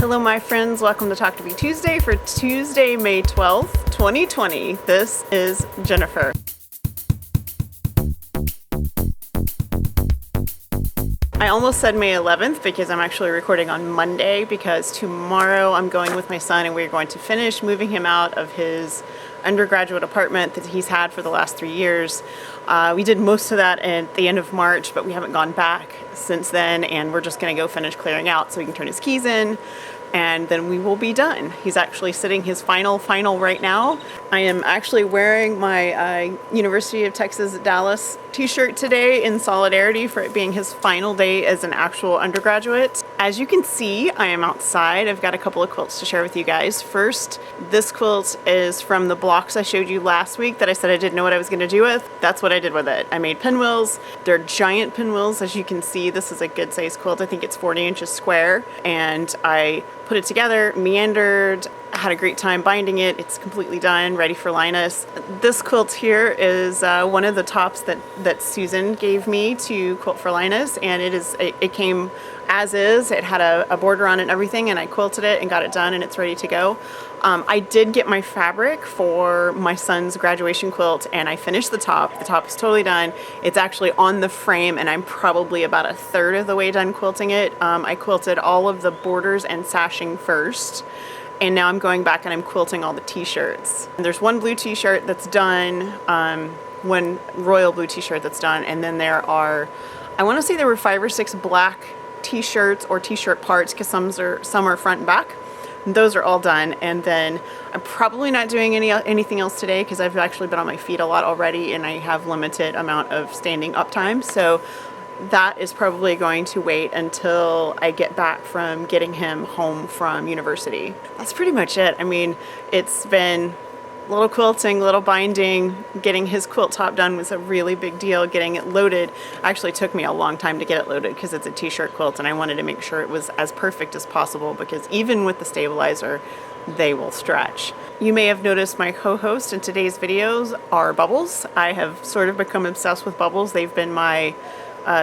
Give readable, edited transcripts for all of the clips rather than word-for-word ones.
Hello my friends, welcome to Talk to Me Tuesday for Tuesday, May 12th, 2020. This is Jennifer. I almost said May 11th because I'm actually recording on Monday, because tomorrow I'm going with my son and we're going to finish moving him out of his undergraduate apartment that he's had for the last 3 years. We did most of that at the end of March, but we haven't gone back since then, and we're just going to go finish clearing out so he can turn his keys in, and then we will be done. He's actually sitting his final right now. I am actually wearing my University of Texas at Dallas t-shirt today in solidarity for it being his final day as an actual undergraduate. As you can see, I am outside. I've got a couple of quilts to share with you guys. First, this quilt is from the blocks I showed you last week that I said I didn't know what I was going to do with. That's what I did with it. I made pinwheels. They're giant pinwheels. As you can see, this is a good size quilt. I think it's 40 inches square, and I put it together, meandered, had a great time binding it. It's completely done, ready for Linus. This quilt here is one of the tops that Susan gave me to quilt for Linus, and it came as is. It had a border on it and everything, and I quilted it and got it done, and it's ready to go. I did get my fabric for my son's graduation quilt, and I finished the top. The top is totally done. It's actually on the frame, and I'm probably about a third of the way done quilting it. I quilted all of the borders and sashing first, and now I'm going back and I'm quilting all the t-shirts. And there's one blue t-shirt that's done, one royal blue t-shirt that's done, and then there are, I want to say there were 5 or 6 black t-shirts or t-shirt parts, because some are front and back. Those are all done, and then I'm probably not doing anything else today because I've actually been on my feet a lot already and I have limited amount of standing up time, so that is probably going to wait until I get back from getting him home from university. That's pretty much it. I mean, it's been a little quilting, little binding. Getting his quilt top done was a really big deal. Getting it loaded actually took me a long time to get it loaded because it's a t-shirt quilt, and I wanted to make sure it was as perfect as possible because even with the stabilizer, they will stretch. You may have noticed my co-host in today's videos are Bubbles. I have sort of become obsessed with Bubbles. They've been my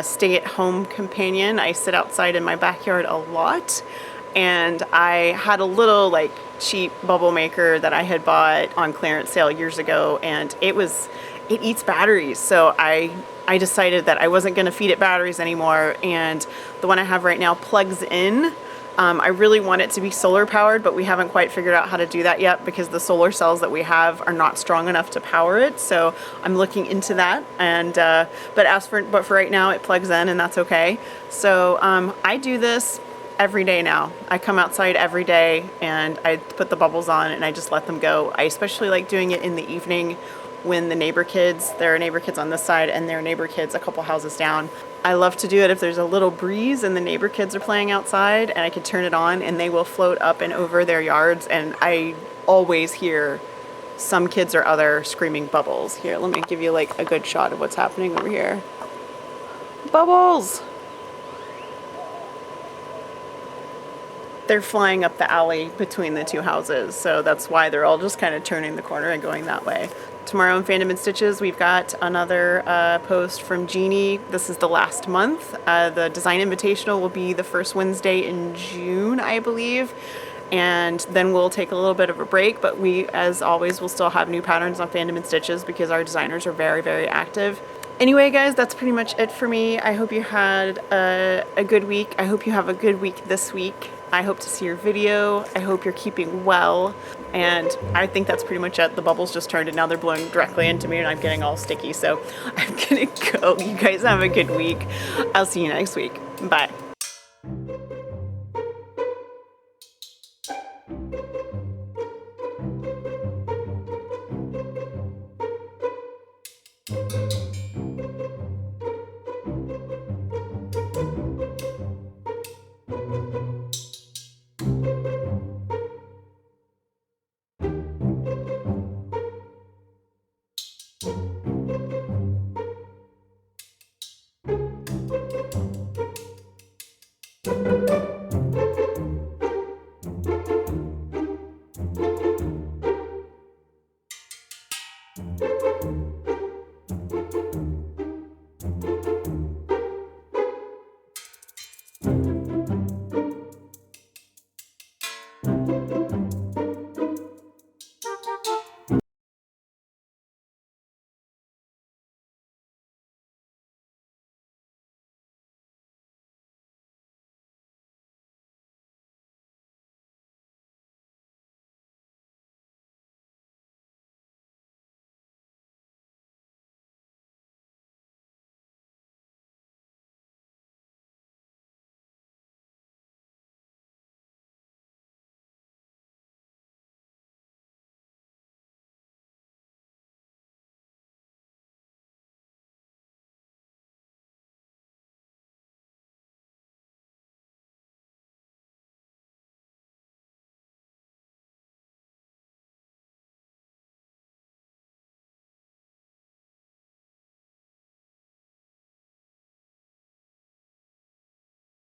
stay-at-home companion. I sit outside in my backyard a lot, and I had a little cheap bubble maker that I had bought on clearance sale years ago, and it eats batteries, so I decided that I wasn't going to feed it batteries anymore, and the one I have right now plugs in. I really want it to be solar powered, but we haven't quite figured out how to do that yet because the solar cells that we have are not strong enough to power it. So I'm looking into that. And but for right now, it plugs in, and that's okay. So I do this every day now. I come outside every day and I put the bubbles on and I just let them go. I especially like doing it in the evening when there are neighbor kids on this side and there are neighbor kids a couple houses down. I love to do it if there's a little breeze and the neighbor kids are playing outside, and I can turn it on and they will float up and over their yards, and I always hear some kids or other screaming Bubbles. Here, let me give you a good shot of what's happening over here. Bubbles! They're flying up the alley between the two houses, so that's why they're all just kind of turning the corner and going that way. Tomorrow in Fandom and Stitches, we've got another post from Jeannie. This is the last month. The Design Invitational will be the first Wednesday in June, I believe. And then we'll take a little bit of a break, but we, as always, will still have new patterns on Fandom and Stitches because our designers are very, very active. Anyway, guys, that's pretty much it for me. I hope you had a good week. I hope you have a good week this week. I hope to see your video. I hope you're keeping well. And I think that's pretty much it. The bubbles just turned and now they're blowing directly into me and I'm getting all sticky. So I'm gonna go. You guys have a good week. I'll see you next week. Bye.